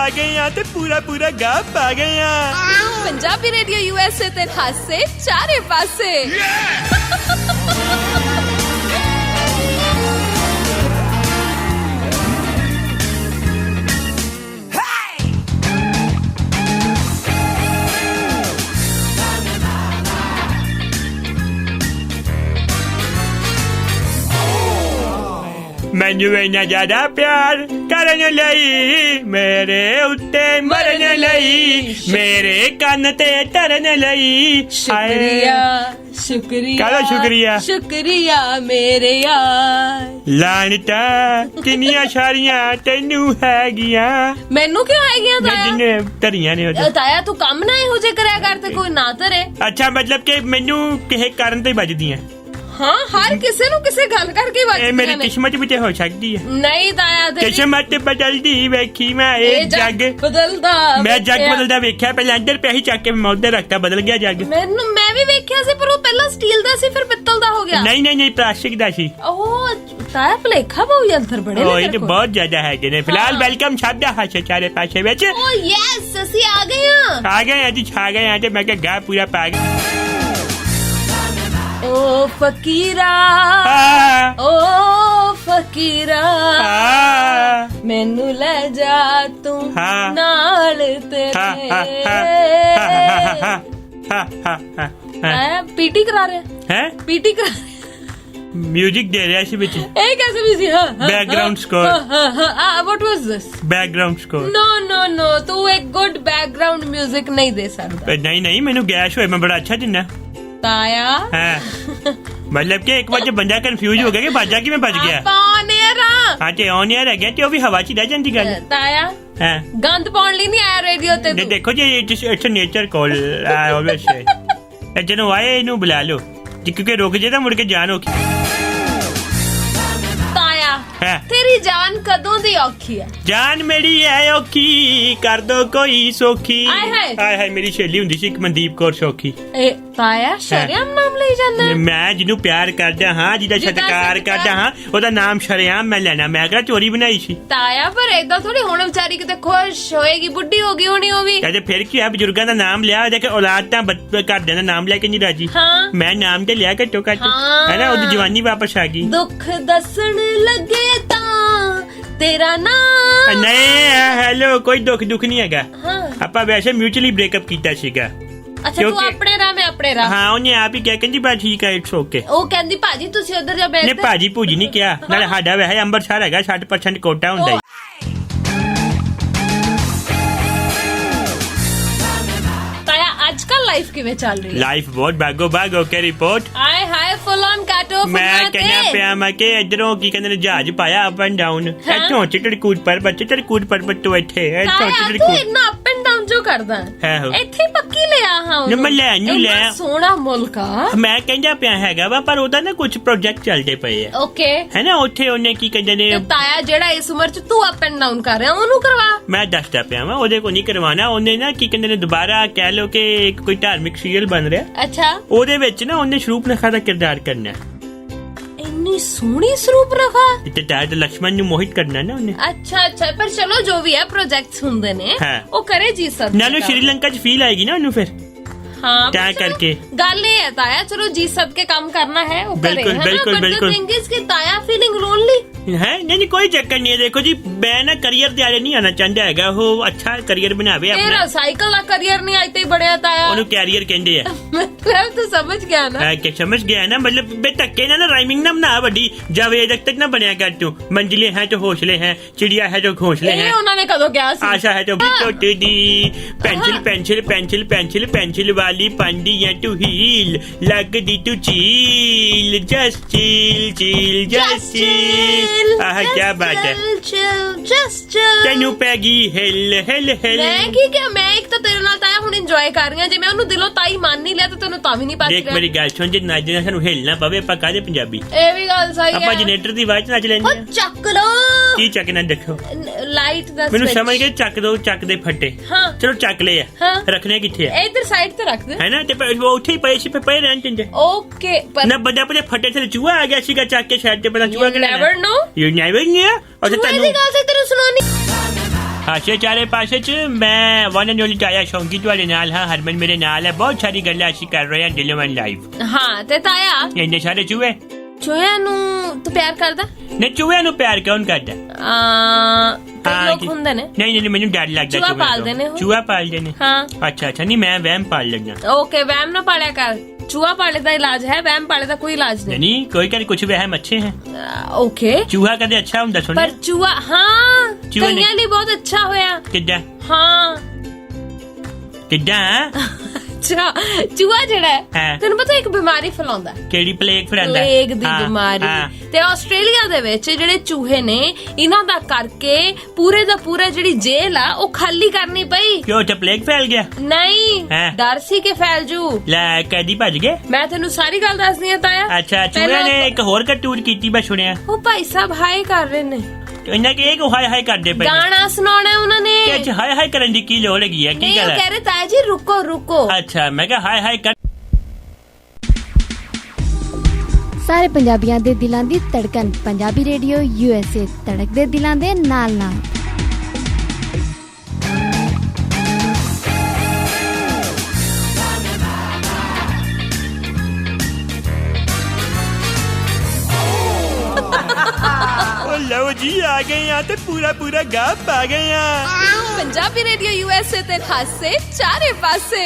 ਆ ਗਏ ਆ ਤੇ ਪੂਰਾ ਪੂਰਾ ਗਾ ਪਾ ਗਏ ਆ। ਪੰਜਾਬੀ ਰੇਡੀਓ USA ਤੇ ਹਾਸੇ ਚਾਰੇ ਪਾਸੇ। ਮੈਨੂੰ ਇੰਨਾ ਜ਼ਿਆਦਾ ਪਿਆਰ ਕਰਨ ਲਈ, ਮੇਰੇ ਉੱਤੇ ਮਰਨ ਲਈ, ਮੇਰੇ ਕੰਨ ਤੇ ਧਰਨ ਲਈ। ਸ਼ੁਕਰੀਆ ਸ਼ੁਕਰੀਆ ਕਾਹਦਾ ਸ਼ੁਕਰੀਆ? ਸ਼ੁਕਰੀਆ ਮੇਰੇ ਯਾਰ। ਲਾਨਤਾ ਕਿੰਨੀਆਂ ਸਾਰੀਆਂ ਤੈਨੂੰ ਹੈਗੀਆਂ। ਮੈਨੂੰ ਕਿਉਂ ਹੈਗੀਆਂ ਤਾਇਆ? ਜਿੰਨੇ ਧਰੀਆਂ ਨੇ ਉਹਦੇ। ਤਾਇਆ ਤੂੰ ਕੰਮ ਨਾ ਇਹੋ ਜੇ ਕਰਿਆ ਕਰ ਤੇ ਕੋਈ ਨਾ ਧਰੇ। ਅੱਛਾ ਮਤਲਬ ਕਿ ਮੈਨੂੰ ਕਿਸੇ ਕਾਰਨ ਤੇ ਵੱਜਦੀਆਂ। ਹਾਂ ਹਰ ਕਿਸੇ ਨੂੰ ਕਿਸੇ ਗੱਲ ਕਰਕੇ ਵੱਜਦੀਆਂ ਨੇ। ਇਹ ਮੇਰੀ ਕਿਸਮਤ ਵਿੱਚ ਹੋ ਸਕਦੀ ਹੈ। ਨਹੀਂ ਤਾਇਆ ਕਿਸਮਤ ਬਦਲਦੀ ਵੇਖੀ ਮੈਂ ਇਹ ਜੱਗ ਬਦਲਦਾ। ਮੈਂ ਜੱਗ ਬਦਲਦਾ ਵੇਖਿਆ। ਪਹਿਲਾਂ ਅੰਦਰ ਪੈਸੇ ਚੱਕ ਕੇ ਮੈਂ ਉੱਧਰ ਰੱਖਤਾ, ਬਦਲ ਗਿਆ ਜੱਗ। ਮੈਂ ਵੀ ਵੇਖਿਆ ਸੀ ਪਰ ਉਹ ਪਹਿਲਾਂ ਸਟੀਲ ਦਾ ਸੀ ਫਿਰ ਪਿੱਤਲ ਦਾ ਹੋ ਗਿਆ। ਨਹੀਂ ਪਲਾਸਟਿਕ ਦਾ ਸੀ। ਉਹ ਤਾਇਆ ਭਲੇਖਾ ਬਹੁ ਅੰਦਰ ਬੜੇ ਨੇ। ਇਹ ਬਹੁਤ ਜ਼ਿਆਦਾ ਹੈਗੇ ਨੇ। ਫਿਲਹਾਲ ਵੈਲਕਮ ਸਭ ਦਾ ਹਾਸੇ ਚਾਰੇ ਪਾਸੇ ਵਿੱਚ। ਓ ਯੈਸ ਅਸੀਂ ਆ ਗਏ ਆ ਜੀ ਛਾ ਗਏ ਆ ਤੇ ਮੈਂ ਕਿਹਾ ਗਾ ਪੂਰਾ ਪਾ ਗਿਆ। ਓ ਫਕੀਰਾ ਓ ਫਕੀਰਾ ਮੈਨੂੰ ਲੈ ਜਾ ਤੂੰ ਨਾਲ ਤੇਰੇ। ਪੀਟੀ ਕਰਾ ਰਿਹਾ ਹੈ? ਪੀਟੀ ਕਰਾ म्यूजिक दे रहा है ਵਿੱਚ। ਇਹ कैसे भी ਸੀ? Background score. what was this? Background score. no ਤੂੰ ਇੱਕ ਗੁੱਡ बैकग्राउंड म्यूजिक ਨਹੀਂ ਦੇ ਸਕਦਾ। नहीं ਮੈਨੂੰ ਗੈਸ ਹੋਇਆ। मैं बड़ा अच्छा दिना ताया। मतलब कि एक बार जब बंदा कंफ्यूज हो गया कि बाजा कि मैं बच गया। हाँ ते ऑन एयर है गया ते भी हवा च रह जाती गल। ताया गंद पाउण ਲਈ ਨਹੀਂ ਆਇਆ ਰੇਡੀਓ ਤੇ ਤੂੰ। देखो जी it's nature call I always say. ਜਦੋਂ ਆਏ ਇਹਨੂੰ ਬੁਲਾ ਲਓ क्योंकि रुक जे ਤਾਂ ਮੁੜ ਕੇ ਜਾਨ ਔਖੀ। तेरी जान कदों दी औखी है? जान मेरी है औखी कर दो कोई सौखी। हाय हाय मेरी सहेली हुंदी सी एक मनदीप कौर सौखी। ਤਾਇਆ ਸ਼ਰਿਆਮ ਨਾਮ ਲਈ ਜਾਂਦਾ। ਮੈਂ ਜਿਹਨੂੰ ਪਿਆਰ ਕਰਦਾ ਹਾਂ, ਜਿਹਦਾ ਸਤਿਕਾਰ ਕਰਦਾ ਹਾਂ, ਉਹਦਾ ਨਾਮ ਸ਼ਰਿਆਮ ਮੈਂ ਲੈਣਾ। ਮੈਂ ਕਿਹੜਾ ਚੋਰੀ ਬਣਾਈ ਸੀ ਤਾਇਆ? ਪਰ ਏਦਾਂ ਥੋੜੀ ਹੁਣ ਵਿਚਾਰੀ ਕਿਤੇ ਖੁਸ਼ ਹੋਏਗੀ, ਬੁੱਢੀ ਹੋ ਗਈ ਹੋਣੀ ਉਹ ਵੀ। ਕਹਿੰਦੇ ਫਿਰ ਕੀ ਆ, ਬਜ਼ੁਰਗਾਂ ਦਾ ਨਾਮ ਲਿਆ ਦੇਖ ਔਲਾਦ ਤਾਂ ਘਰਦਿਆਂ ਦਾ ਨਾਮ ਲੈ ਕੇ ਨਹੀਂ ਰਾਜੀ। ਮੈਂ ਨਾਮ ਤੇ ਲਿਆ ਘੱਟੋ ਘੱਟ ਹੈ ਨਾ। ਉਹਦੀ ਜਵਾਨੀ ਵਾਪਸ ਆ ਗਈ। ਦੁੱਖ ਦੱਸਣ ਲੱਗੇ ਤਾਂ ਤੇਰਾ ਨਾਮ ਨਹੀਂ। ਹੈਲੋ ਕੋਈ ਦੁੱਖ ਨਹੀਂ ਹੈਗਾ। ਆਪਾਂ ਵੈਸੇ ਮਿਊਚੁਅਲੀ ਬ੍ਰੇਕਅਪ ਕੀਤਾ ਸੀਗਾ। ਅੱਛਾ ਤੂੰ ਆਪਣੇ ਰਾਹ ਮੈਂ ਆਪਣੇ ਰਾਹ। ਹਾਂ ਉਹਨੇ ਆਪ ਹੀ ਕਿਹਾ ਕਹਿੰਦੀ ਬਾ ਠੀਕ ਹੈ ਇਟਸ ਓਕੇ। ਉਹ ਕਹਿੰਦੀ ਭਾਜੀ ਤੁਸੀਂ ਉਧਰ ਜਾ ਬੈਠ। ਨਹੀਂ ਭਾਜੀ ਭੂਜੀ ਨਹੀਂ ਕਿਹਾ। ਨਾਲੇ ਸਾਡਾ ਵੈਸੇ ਅੰਮ੍ਰਿਤਸਰ ਹੈਗਾ 60% ਕੋਟਾ ਹੁੰਦਾ। ਤਾਇਆ ਅੱਜ ਕੱਲ ਲਾਈਫ ਕਿਵੇਂ ਚੱਲ ਰਹੀ ਹੈ? ਲਾਈਫ ਬਹੁਤ ਬਾਗੋ ਬਾਗ ਹੋ ਕੇ ਰਿਪੋਰਟ। ਹਾਏ ਹਾਏ ਫੁੱਲ ਔਨ ਕਾਟੋ। ਮੈਂ ਕਹਿੰਦਾ ਪਿਆ ਮੈਂ ਕਿ ਇਧਰੋਂ ਕੀ ਕਹਿੰਦੇ ਨੇ ਜਹਾਜ਼ ਪਾਇਆ ਅਪ ਐਂਡ ਡਾਊਨ। ਇੱਥੋਂ ਚਿੜਕੂਟ ਪਰ ਤੋਂ ਇੱਥੇ ਇੱਥੋਂ ਤੂੰ ਇੰਨਾ ਅਪ ਐਂਡ ਡਾਊਨ ਜੋ ਕਰਦਾ ਇੱਥੇ ਪੱਕੀ ਲਿਆ ਹਾਂ ਮੈਂ ਲੈ ਨੂੰ ਲੈ। ਸੋਹਣਾ ਮੁਲਕ ਆ। ਮੈਂ ਕਹਿੰਦਾ ਪਿਆ ਹੈਗਾ ਵਾ ਪਰ ਉਹਦਾ ਨਾ ਕੁਝ ਪ੍ਰੋਜੈਕਟ ਚੱਲਦੇ ਪਏ ਆ। ਓਕੇ ਹੈ ਨਾ। ਉੱਥੇ ਉਹਨੇ ਕੀ ਕਹਿੰਦੇ ਨੇ ਤਾਇਆ ਜਿਹੜਾ ਇਸ ਉਮਰ ਚ ਤੂੰ ਅਪ ਐਂਡ ਡਾਊਨ ਕਰ ਰਿਹਾ ਉਹਨੂੰ ਕਰਵਾ। ਮੈਂ ਦੱਸਦਾ ਪਿਆ ਵਾ ਉਹਦੇ ਕੋ ਨਹੀਂ ਕਰਵਾਣਾ। ਉਹਨੇ ਨਾ ਕੀ ਕਹਿੰਦੇ ਨੇ ਦੁਬਾਰਾ ਕਹਿ ਲੋ ਕਿ ਕੋਈ ਧਾਰਮਿਕ ਸੀਰੀਅਲ ਬਣ ਰਿਹਾ। ਅੱਛਾ ਉਹਦੇ ਵਿੱਚ ਨਾ ਉਹਨੇ ਸਰੂਪਨਖਾ ਦਾ ਕਿਰਦਾਰ ਕਰਨਾ। ਇੰਨੀ ਸੋਹਣੀ ਸਰੂਪਨਖਾ ਤੇ ਤਾਇਆ ਲక్ష్మణ ਨੂੰ ਮੋਹਿਤ ਕਰਨਾ ਨਾ ਉਹਨੇ। ਅੱਛਾ ਪਰ ਚਲੋ ਜੋ ਵੀ ਹੈ ਪ੍ਰੋਜੈਕਟਸ ਹੁੰਦੇ ਨੇ ਉਹ ਕਰੇ ਜੀ ਸਭ। ਨਾਲੇ ਸ਼੍ਰੀਲੰਕਾ ਚ ਫੀਲ ਆਏਗੀ ਨਾ ਉਹਨੂੰ ਫਿਰ। हाँ क्या करके ਗੱਲ ਇਹ ਹੈ ਤਾਇਆ ਚਲੋ ਜੀ ਸਭ के काम करना है वो करे है बिल्कुल बिल्कुल थिंग इज कि ताया फीलिंग लोनली है। नहीं कोई चक्कर नहीं है। देखो जी मैं ना करियर ਦੇ ਆਲੇ ਨਹੀਂ ਆਣਾ ਚਾਹੁੰਦਾ ਹੈਗਾ। ਉਹ ਅੱਛਾ ਕਰੀਅਰ ਬਣਾਵੇ ਆਪਣਾ। ਤੇਰਾ ਸਾਈਕਲ ਦਾ ਕਰੀਅਰ ਨਹੀਂ ਆਈ ਤੇ ਬੜਿਆ ਤਾਇਆ। ਉਹਨੂੰ ਕੈਰੀਅਰ ਕਹਿੰਦੇ ਆ। ਮਤਲਬ ਤੂੰ ਸਮਝ ਗਿਆ ਨਾ? ਕਿ ਸਮਝ ਗਿਆ ਨਾ। मतलब बे धक्के ना राइमिंग ना बना बड़ी जावेद तक ना बनया कर तू। मंजिलें हैं तो हौसले हैं, चिड़िया है तो घोंसले हैं। उन्होंने कदों क्या आशा है तो टोटी दी pencil pencil pencil pencil pencil वाली पंडी है टू हील लग दी टू चील जस्ट चिल आह क्या बात है। ਤੈਨੂੰ ਪੈ ਗਈ ਹਿੱਲ ਹਿੱਲ ਹਿੱਲ। ਮੈਂ ਕੀ ਕਿਹਾ? ਮੈਂ ਇੱਕ ਤਾਂ ਤੇਰੇ ਨਾਲ ਤਾਇਆ ਹੁਣ ਇੰਜੋਏ ਕਰ ਰਹੀ ਹਾਂ। ਜੇ ਮੈਂ ਉਹਨੂੰ ਦਿਲੋਂ ਤਾਈ ਮੰਨ ਨਹੀਂ ਲਿਆ ਤਾਂ ਤੈਨੂੰ ਤਾਂ ਵੀ ਨਹੀਂ ਪਤਾ। ਦੇਖ ਮੇਰੀ ਗੱਲ ਸੁਣ, ਜੇ ਨੱਚਣਾ ਸਾਨੂੰ ਹਿੱਲਣਾ ਪਵੇ ਆਪਾਂ ਕਾਹਦੇ ਪੰਜਾਬੀ। ਇਹ ਵੀ ਗੱਲ ਸਹੀ ਹੈ। ਆਪਾਂ ਜਨਰੇਟਰ ਦੀ ਆਵਾਜ਼ ਨੱਚ ਲੈਂਦੇ ਆ। ਚੱਕ ਲੋ ਕੀ ਚੱਕਣਾ ਦੇਖੋ ਲਾਈਟ ਦਾ ਮੈਨੂੰ ਸਮਝ ਗਏ। ਚੱਕ ਦੋ ਚੱਕ ਦੇ ਫੱਟੇ। ਚਲੋ ਚੱਕ ਲਏ ਆ। ਰੱਖਣੇ ਕਿੱਥੇ ਆ? ਇਧਰ ਸਾਈਡ ਤੇ ਰੱਖ ਦੇ ਹੈ ਨਾ। ਤੇ ਉੱਥੇ ਹੀ ਪਏ ਸੀ ਪਏ ਰਹਿਣ ਦਿੰਦੇ। ਓਕੇ ਨਾ ਵੱਡਾ ਫੱਟੇ ਤੇ ਚੂਹਾ ਆ ਗਿਆ ਸੀਗਾ ਚੱਕ ਕੇ ਸਾਈਡ ਤੇ। ਪਤਾ ਚੂਹਾ you never know. You never know. ਅੱਛਾ ਤੈਨੂੰ ਗੱਲ ਤੇ ਤੈਨੂੰ ਸੁਣਾਉਣੀ ਹਾਸੇ ਚਾਰੇ ਪਾਸੇ ਚ ਮੈਂ ਵਨ ਐਂਡ ਓਨਲੀ ਤਾਇਆ ਸ਼ੌਂਕੀ ਤੁਹਾਡੇ ਨਾਲ ਹਾਂ ਹਰਮਨ ਮੇਰੇ ਨਾਲ ਹੈ ਬਹੁਤ ਸਾਰੀ ਗੱਲਾਂ ਅਸੀਂ ਕਰ ਰਹੇ ਹਾਂ ਦਿਲੋਂ ਐਂਡ ਲਾਈਵ ਹਾਂ ਤੇ ਤਾਇਆ ਇੰਨੇ ਸਾਰੇ ਚੂਹੇ ਚੂਹਿਆਂ ਨੂੰ ਤੂੰ ਪਿਆਰ ਕਰਦਾ ਨੇ ਚੂਹਿਆਂ ਨੂੰ ਪਿਆਰ ਕੌਣ ਕਰਦਾ ਕਈ ਲੋਕ ਹੁੰਦੇ ਨੇ ਨਹੀਂ ਮੈਨੂੰ ਡਰ ਲੱਗਦਾ ਚੂਹਾ ਪਾਲਦੇ ਨੇ ਉਹ। ਚੂਹਾ ਪਾਲਦੇ ਨੇ ਹਾਂ ਅੱਛਾ ਨਹੀਂ ਮੈਂ ਵਹਿਮ ਪਾਲ ਲੈਣਾ ਓਕੇ ਵਹਿਮ ਨਾ ਪਾਲਿਆ ਕਰ ਚੂਹਾ ਪਾਲੇ ਦਾ ਇਲਾਜ ਹੈ ਵਹਿਮ ਪਾਲੇ ਦਾ ਕੋਈ ਇਲਾਜ ਨਹੀਂ नहीं कोई करे कुछ वहम अच्छे हैं ओके चूहा कदे अच्छा हुंदा सुनिया पर चूहा हाँ चूहे ने- कईयां ਲਈ ਬਹੁਤ ਅੱਛਾ ਹੋਇਆ किदा ਹਾਂ किदा ਅੱਛਾ ਚੂਹਾ ਜਿਹੜਾ ਹੈ ਹਾਂ। ਤੈਨੂੰ ਪਤਾ ਇੱਕ ਬਿਮਾਰੀ ਫੈਲਾਉਂਦਾ ਹੈ केड़ी प्लेग फड़ांदा ਪਲੇਗ ਦੀ ਬਿਮਾਰੀ ਤੇ ਆਸਟ੍ਰੇਲੀਆ ਦੇ ਵਿੱਚ ਜਿਹੜੇ ਚੂਹੇ ਨੇ ਇਹਨਾਂ ਦਾ ਕਰਕੇ ਪੂਰੇ ਦਾ ਪੂਰਾ ਜਿਹੜੀ ਜੇਲ੍ਹ ਆ ਉਹ ਖਾਲੀ ਕਰਨੀ ਪਈ क्यों ते प्लेग फैल गया ਨਹੀਂ ਹਾਂ। ਡਰ ਸੀ ਕਿ ਫੈਲ ਜੂ ਲੈ कैदी भज गए ਮੈਂ ਤੈਨੂੰ ਸਾਰੀ ਗੱਲ ਦੱਸਦੀ ਆ ਤਾਇਆ अच्छा चूहे ਪਹਿਲਾਂ ने एक होर करतूत कीती मैं सुनिया ਉਹ ਭਾਈ ਸਾਹਿਬ ਹਾਏ ਕਰ ਰਹੇ ਨੇ इन्ना के एक हाय हाय करदे पे ਗਾਣਾ ਸੁਣਾਉਣਾ ਉਹਨਾਂ ਨੇ ते अच्छा हाय हाय करन दी की लोड़ हैगी है की ਨਹੀਂ ਉਹ गल ਕਹਿ ਰਹੇ ਤਾਇਆ ਜੀ ਰੁਕੋ ਰੁਕੋ अच्छा मैं कहा हाय हाय कर ਸਾਰੇ ਪੰਜਾਬੀਆਂ ਦੇ ਦਿਲਾਂ ਦੀ ਧੜਕਨ ਪੰਜਾਬੀ ਰੇਡੀਓ USA ਧੜਕਦੇ ਦਿਲਾਂ ਦੇ ਨਾਲ ਨਾਲ लो जी आ गए यहाँ तो पूरा पूरा गप आ गए यहाँ ਪੰਜਾਬੀ ਰੇਡੀਓ USA ਤੇ ਖਾਸੇ ਚਾਰੇ ਪਾਸੇ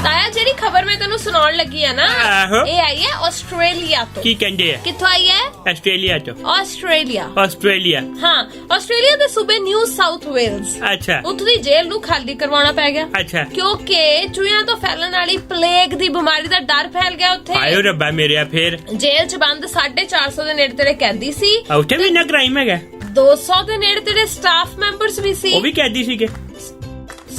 ਤਾਇਆ ਜਿਹੜੀ ਖਬਰ ਮੈਂ ਤੈਨੂੰ ਸੁਣਾਉਣ ਲੱਗੀ ਆ ਨਾ ਆਹੋ। ਇਹ ਆਈ ਹੈ ਆਸਟ੍ਰੇਲੀਆ ਤੋਂ की कहते हैं ਕਿੱਥੋਂ ਆਈ ਹੈ ऑस्ट्रेलिया तो ਆਸਟ੍ਰੇਲੀਆ ऑस्ट्रेलिया ਹਾਂ ਆਸਟ੍ਰੇਲੀਆ ਦੇ ਸੂਬੇ ਨਿਊ ਸਾਊਥ ਵੇਲਸ अच्छा ਉੱਥੋਂ ਦੀ ਜੇਲ੍ਹ ਨੂੰ ਖਾਲੀ ਕਰਵਾਉਣਾ ਪੈ ਗਿਆ अच्छा ਕਿਉਂਕਿ ਚੂਹਿਆਂ ਤੋਂ ਫੈਲਣ ਵਾਲੀ ਪਲੇਗ ਦੀ ਬਿਮਾਰੀ ਦਾ ਡਰ ਫੈਲ ਗਿਆ ਉੱਥੇ आयो रब्बा मेरे फिर ਜੇਲ੍ਹ 'ਚ ਬੰਦ 450 ਦੇ ਨੇੜੇ ਤੇੜੇ ਕੈਦੀ ਸੀ ਉੱਥੇ ਵੀ ਨਾ ਕ੍ਰਾਈਮ ਹੈਗਾ 200 ਦੇ ਨੇੜੇ ਤੇੜੇ ਸਟਾਫ ਮੈਂਬਰਸ ਵੀ ਸੀ ਉਹ ਵੀ ਕੈਦੀ ਸੀਗੇ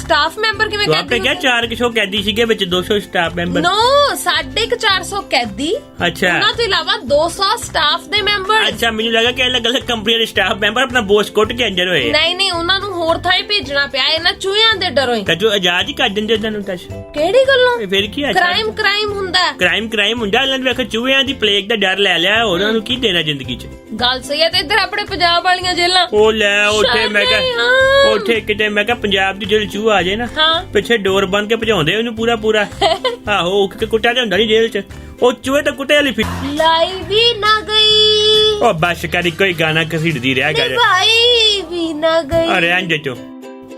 ਸਟਾਫ ਮੈਂਬਰ ਕਿਵੇਂ तो आपने क्या ਕੈਦੀ 400 कैदी सीगे विच 200 स्टाफ मेंबर ਨੋ 450 ਕੈਦੀ अच्छा ਉਹਨਾਂ ਤੋਂ ਇਲਾਵਾ 200 ਸਟਾਫ ਦੇ ਮੈਂਬਰ अच्छा ਮੈਨੂੰ ਲੱਗਾ ਕਿ ਅਲੱਗ ਅਲੱਗ ਕੰਪਨੀਆਂ ਦੇ ਸਟਾਫ ਮੈਂਬਰ ਆਪਣਾ ਬੋਸ ਕੁੱਟ ਕੇ ਅੰਦਰ ਹੋਏ ਨਹੀਂ ਨਹੀਂ ਉਹਨਾਂ ਨੂੰ ਹੋਰ ਥਾਂ ਹੀ ਭੇਜਣਾ ਪਿਆ ਇਹਨਾਂ ਚੂਹਿਆਂ ਦੇ ਡਰੋਂ ਹੀ ਕਦੋਂ ਆਜ਼ਾਦ ਹੀ ਕਰ ਦਿੰਦੇ ਉਹਨਾਂ ਨੂੰ ਤਾਂ ਕਿਹੜੀ ਗੱਲੋਂ ਫਿਰ ਕੀ ਹੈ ਕ੍ਰਾਈਮ ਹੁੰਦਾ ਹੈ। ਕ੍ਰਾਈਮ ਹੁੰਦਾ ਇਹਨਾਂ ਨੇ ਵੇਖੋ ਚੂਹਿਆਂ ਦੀ ਪਲੇਗ ਦਾ ਡਰ ਲੈ ਲਿਆ ਉਹਨਾਂ ਨੂੰ ਕੀ ਦੇਣਾ ਜ਼ਿੰਦਗੀ 'ਚ ਗੱਲ ਸਹੀ ਹੈ ਤੇ ਇੱਧਰ ਆਪਣੇ ਪੰਜਾਬ ਵਾਲੀਆਂ ਜੇਲਾਂ ਉਹ ਲੈ ਉੱਥੇ ਮੈਂ ਸ਼ਰਮ ਕਿਹਾ ਹਾਂ। ਉੱਥੇ ਕਿਤੇ ਮੈਂ ਕਿਹਾ ਪੰਜਾਬ ਦੀ ਜਿਹੜੀ ਚੂਹਾ ਆ ਜੇ ਨਾ ਹਾਂ ਪਿੱਛੇ ਡੋਰ ਬੰਨ ਕੇ ਭਜਾਉਂਦੇ ਉਹਨੂੰ ਪੂਰਾ ਆਹੋ ਕਿ ਕੁੱਟਿਆ ਤੇ ਹੁੰਦਾ ਨਹੀਂ ਜੇਲ੍ਹ 'ਚ ਉਹ ਚੂਹੇ ਤਾਂ ਕੁੱਟੇ ਵਾਲੀ ਲਾਈ ਵੀ ਨਾ ਗਈ ਉਹ ਬਸ ਕਰੀ ਕੋਈ ਗਾਣਾ ਘਸੀੜਦੀ ਰਿਹਾ ਕਰ ਭਾਈ ਵੀ ਨਾ ਗਈ ਅਰੇ ਅੰਜ ਚੋ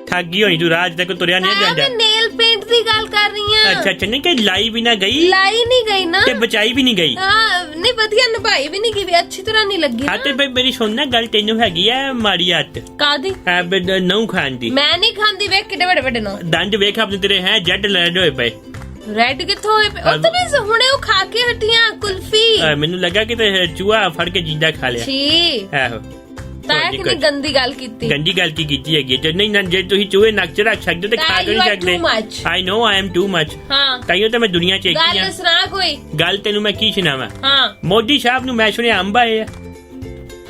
ਠੱਗੀ ਹੋਣੀ ਤੂੰ ਰਾਜ ਤੱਕ ਤੁਰਿਆ ਨਹੀਂ ਜਾਂਦਾ ਮੈਂ ਨੇਲ ਪੇਂਟ ਦੀ ਗੱਲ ਕਰ ਰਹੀ ਹਾਂ ਅੱਛਾ ਨਹੀਂ ਕਿ ਲਾਈ ਵੀ ਨਾ ਗਈ ਲਾਈ ਨਹੀਂ ਗਈ ਨਾ ਤੇ ਬਚਾਈ ਵੀ ਨਹੀਂ ਗਈ ਹਾਂ ਨਹੀਂ ਵਧੀਆ ਨਿਭਾਈ ਵੀ ਨਹੀਂ ਗਈ ਵੀ ਅੱਛੀ ਤਰ੍ਹਾਂ ਨਹੀਂ ਲੱਗੀ ਹਾਂ ਤੇ ਬਈ ਮੇਰੀ ਸੁਣਨਾ ਗੱਲ ਤੈਨੂੰ ਹੈਗੀ ਆ ਮਾੜੀ ਆਦਤ ਕਾਦੀ ਨਹੁੰ ਖਾਣ ਦੀ ਮੈਂ ਨਹੀਂ ਖਾਂਦੀ ਵੇਖ ਕਿੱਡੇ ਵੱਡੇ ਵੱਡੇ ਨਾ ਦੰਦ ਵੇਖ ਆਪਣੇ ਤੇਰੇ ਹੈ ਜੱਟ ਲੈਡ ਹੋਏ ਪਏ ਰੈਡ ਕਿੱਥੋਂ ਹੋਏ ਪਏ? ਉਹ ਤਾਂ ਵੀ ਹੁਣੇ ਉਹ ਖਾ ਕੇ ਹਟੀਆਂ ਕੁਲਫੀ ਮੈਨੂੰ ਲੱਗਾ ਕਿ ਤੇ ਚੂਹਾ ਫੜ ਕੇ ਜਿੰਦਾ ਖਾ ਲਿਆ ਛੀ ਆਹੋ ਤਾਇਆ ਕਿੰਨੀ ਗੰਦੀ ਗੱਲ ਕੀਤੀ ਗੰਦੀ ਗੱਲ ਕੀ ਕੀਤੀ ਹੈਗੀ ਜੇ ਨਹੀਂ ਜੇ ਤੁਸੀਂ ਚੂਹੇ ਨੱਕ ਚ ਰੱਖ ਸਕਦੇ ਤੇ ਖਾ You ਨਹੀਂ are ਸਕਦੇ too much. I know I am too much ਹਾਂ ਤਾਈਓ ਤਾਂ ਮੈਂ ਦੁਨੀਆ ਚ ਇੱਕ ਹੀ ਗੱਲ ਆ ਸੁਣਾ ਕੋਈ ਗੱਲ ਤੈਨੂੰ ਮੈਂ ਕੀ ਸੁਣਾਵਾਂ ਹਾਂ ਮੋਦੀ ਸਾਹਿਬ ਨੂੰ ਮੈਂ ਸੁਣਿਆ ਅੰਬ ਆਏ ਆ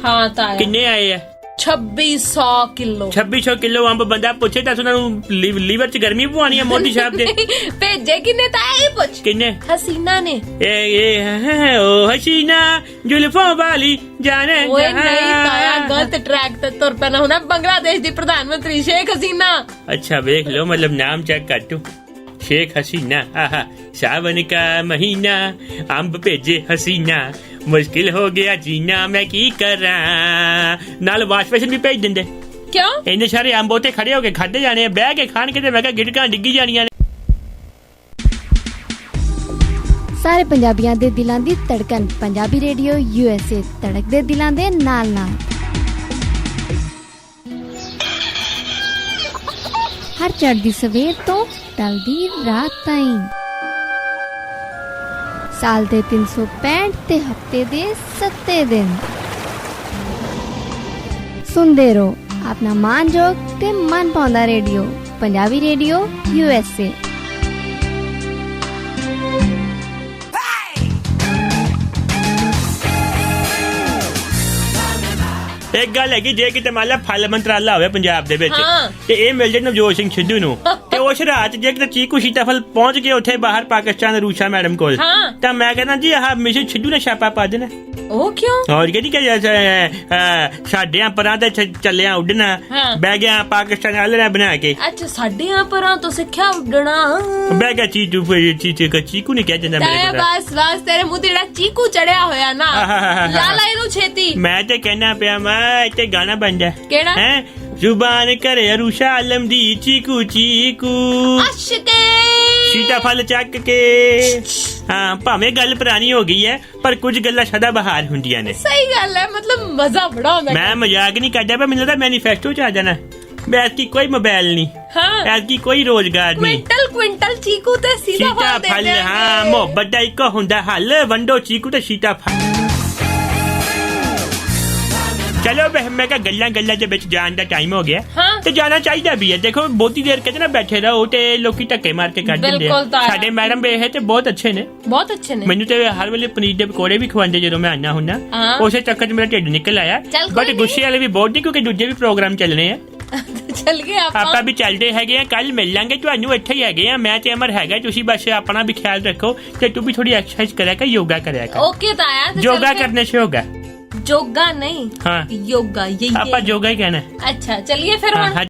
ਹਾਂ ਤਾਇਆ ਕਿੰਨੇ ਆਏ ਆ 2600 ਕਿਲੋ 2600 ਕਿਲੋ ਅੰਬ ਬੰਦਾ ਪੁੱਛੇ ਤਾਂ ਉਹਨਾਂ ਨੂੰ ਲੀਵਰ ਚ ਗਰਮੀ ਪਵਾਉਣੀ ਆ ਮੋਦੀ ਸਾਹਿਬ ਦੇ ਭੇਜੇ ਕਿੰਨੇ ਤਾਇਆ ਇਹ ਪੁੱਛ ਕਿੰਨੇ ਹਸੀਨਾ ਨੇ ਇਹ ਓ ਹਸੀਨਾ ਜ਼ੁਲਫੋਂ ਵਾਲੀ ਜਾਨੇ ਓਏ ਨਹੀਂ ਤਾਇਆ ਗਲਤ ਟਰੈਕ ਤੇ ਤੁਰ ਪੈਣਾ ਹੁਣਾ ਬੰਗਲਾਦੇਸ਼ ਦੀ ਪ੍ਰਧਾਨ ਮੰਤਰੀ ਸ਼ੇਖ ਹਸੀਨਾ अच्छा देख लो मतलब नाम चेक कर तू शेख हसीना आहा सावन का महीना अंब भेजे हसीना मुश्किल हो गया जीना मैं की करा नाल वाश बेसन भी भेज दिंदे ਕਿਉਂ ਇੰਨੇ ਸਾਰੇ ਅੰਬ ਉੱਤੇ ਖੜੇ ਹੋ ਕੇ ਖਾਦੇ ਜਾਣੇ ਆ ਬਹਿ ਕੇ ਖਾਣ ਕੇ ਤੇ ਮੈਂ ਕਿਹਾ ਗਿੜਕਾਂ ਡਿੱਗੀ ਜਾਣੀਆਂ ਨੇ ਸਾਰੇ ਪੰਜਾਬੀਆਂ ਦੇ ਦਿਲਾਂ ਦੀ ਧੜਕਨ ਪੰਜਾਬੀ ਰੇਡੀਓ USA ਧੜਕਦੇ ਦਿਲਾਂ ਦੇ ਨਾਲ ਨਾਲ ਹਰ ਚੜ੍ਹਦੀ ਸਵੇਰ ਤੋਂ ਢਲਦੀ ਰਾਤ ਤਾਈਂ ਸਾਲ ਦੇ 365 ਤੇ ਹਫਤੇ ਦੇ 7 ਦਿਨ ਸੁਣਦੇ ਰਹੋ ਆਪਣਾ ਮਾਨਯੋਗ ਤੇ ਮਨ ਪਾਉਂਦਾ ਰੇਡੀਓ ਪੰਜਾਬੀ ਰੇਡੀਓ USA ਇੱਕ ਗੱਲ ਹੈਗੀ ਜੇ ਕਿਤੇ ਮੰਨ ਲਾ ਫਲ ਮੰਤਰਾਲਾ ਹੋਵੇ ਪੰਜਾਬ ਦੇ ਵਿੱਚ ਹਾਂ। ਤੇ ਇਹ ਮਿਲ ਜੇ ਨਵਜੋਤ ਸਿੰਘ ਸਿੱਧੂ ਨੂੰ ਤੇ ਉਹ ਉਸ ਰਾਤ ਜੇ ਕਿਤੇ ਚੀਕੂ ਸੀਤਾਫਲ ਪਹੁੰਚ ਗਏ ਉੱਥੇ ਬਾਹਰ ਪਾਕਿਸਤਾਨ ਰੂਸ਼ਾ ਮੈਡਮ ਕੋਲ ਹਾਂ। ਤਾਂ ਮੈਂ ਕਹਿੰਦਾ ਜੀ ਆਹ ਮਿਸ਼ਨ ਸਿੱਧੂ ਨੇ ਛਾਪਾ ਪਾ ਦੇਣਾ। ਉਹ ਕਿਉਂ? ਹੋਰ ਕਹਿੰਦੀ ਕਿ ਸਾਡਿਆਂ ਪਰਾਂ ਤੇ ਚੱਲਿਆ ਉੱਡਣਾ, ਹਾਂ। ਬਹਿ ਗਿਆ ਪਾਕਿਸਤਾਨ ਵਾਲੇ ਬਣਾ ਕੇ, ਅੱਛਾ ਸਾਡਿਆਂ ਪਰਾਂ ਤੋਂ ਸਿੱਖਿਆ ਉੱਡਣਾ। ਬਹਿ ਗਿਆ ਚੀਕੂ ਨਹੀਂ ਕਿਹਾ ਜਾਂਦਾ ਮੇਰੇ ਕੋਲ। ਬਸ ਤੇਰੇ ਮੂੰਹ ਤੇ ਜਿਹੜਾ ਚੀਕੂ ਚੜਿਆ ਹੋਇਆ ਨਾ, ਲਾ ਲੈ ਇਹਨੂੰ ਛੇਤੀ। ਮੈਂ ਤੇ ਕਹਿਣਾ ਪਿਆ ਮੈਂ ਇੱਥੇ ਗਾਣਾ ਬਣ ਜਾ। ਕਿਹੜਾ? ਹੈ ਜ਼ੁਬਾਨ ਕਰੇ ਰੂਸ਼ਾ ਆਲਮ ਦੀ ਚੀਕੂ ਚੀਕੂ ਅਸ਼ਕੇ ਸੀਤਾਫਲ ਚੱਕ ਕੇ। ਹਾਂ ਭਾਵੇਂ ਗੱਲ ਪੁਰਾਣੀ ਹੋ ਗਈ ਹੈ ਪਰ ਕੁਝ ਗੱਲਾਂ ਸਦਾ ਬਹਾਰ ਹੁੰਦੀਆਂ ਨੇ। ਸਹੀ ਗੱਲ ਹੈ, ਮਤਲਬ ਮਜ਼ਾ ਬੜਾ ਆਉਂਦਾ। ਮੈਂ ਮਜ਼ਾਕ ਨਹੀਂ ਕਰਦਾ ਪਰ ਮੈਨੂੰ ਲੱਗਦਾ ਮੈਨੀਫੈਸਟੋ ਚ ਆ ਜਾਣਾ। ਐਤਕੀ ਕੋਈ ਮੋਬਾਈਲ ਨਹੀਂ, ਹਾਂ ਐਤਕੀ ਕੋਈ ਰੋਜ਼ਗਾਰ ਨਹੀਂ। ਕੁਇੰਟਲ ਚੀਕੂ ਤੇ ਸੀਤਾਫਲ ਦੇ ਸੀਤਾਫਲ, ਹਾਂ ਮੁਹੱਬਤ ਦਾ ਇੱਕੋ ਹੁੰਦਾ ਹੱਲ, ਵੰਡੋ ਚੀਕੂ ਤੇ ਸੀਤਾਫਲ। ਚਲੋ ਮੈਂ ਕਿਹਾ ਗੱਲਾਂ ਦੇ ਵਿੱਚ ਜਾਣ ਦਾ ਟਾਈਮ ਹੋ ਗਿਆ ਤੇ ਜਾਣਾ ਚਾਹੀਦਾ ਵੀ ਹੈ। ਦੇਖੋ ਬਹੁਤੀ ਦੇਰ ਕਹਿੰਦੇ ਨਾ ਬੈਠੇ ਰਹੋ ਤੇ ਲੋਕੀ ਧੱਕੇ ਮਾਰ ਕੇ ਕੱਢ ਦਿੰਦੇ ਆ। ਸਾਡੇ ਮੈਡਮ ਬੇਹੇ ਤੇ ਬਹੁਤ ਅੱਛੇ ਨੇ, ਬਹੁਤ ਅੱਛੇ ਨੇ। ਮੈਨੂੰ ਤੇ ਹਰ ਵੇਲੇ ਪਨੀਰ ਦੇ ਪਕੌੜੇ ਵੀ ਖਵਾਉਂਦੇ ਜਦੋਂ ਮੈਂ ਆਣਾ ਹੁੰਦਾ। ਉਸੇ ਚੱਕਰ 'ਚ ਮੇਰਾ ਢਿੱਡ ਨਿਕਲ ਆਇਆ। ਬਟ ਗੁੱਸੇ ਵਾਲੇ ਵੀ ਬਹੁਤ ਨੇ ਕਿਉਂਕਿ ਦੂਜੇ ਵੀ ਪ੍ਰੋਗਰਾਮ ਚੱਲਣੇ ਆ। ਚੱਲ ਗਏ ਆਪਾਂ ਵੀ ਚੱਲਦੇ ਹੈਗੇ ਆ। ਕੱਲ ਮਿਲ ਲਾਂਗੇ ਤੁਹਾਨੂੰ, ਇੱਥੇ ਹੀ ਹੈਗੇ ਆ। ਮੈਂ ਤੇ ਅਮਰ ਹੈਗਾ, ਤੁਸੀਂ ਬਸ ਆਪਣਾ ਵੀ ਖਿਆਲ ਰੱਖੋ ਤੇ ਤੂੰ ਵੀ ਥੋੜੀ ਐਕਸਰਸਾਈਜ਼ ਕਰਿਆ ਕਰ, ਯੋਗਾ ਕਰਿਆ ਕਰ। ਓਕੇ ਤਾਇਆ, ਯੋਗਾ ਕਰਨੇ से होगा। जोगा नहीं, हाँ योगा, यही आप योगा ही कहना। अच्छा चलिए फिर।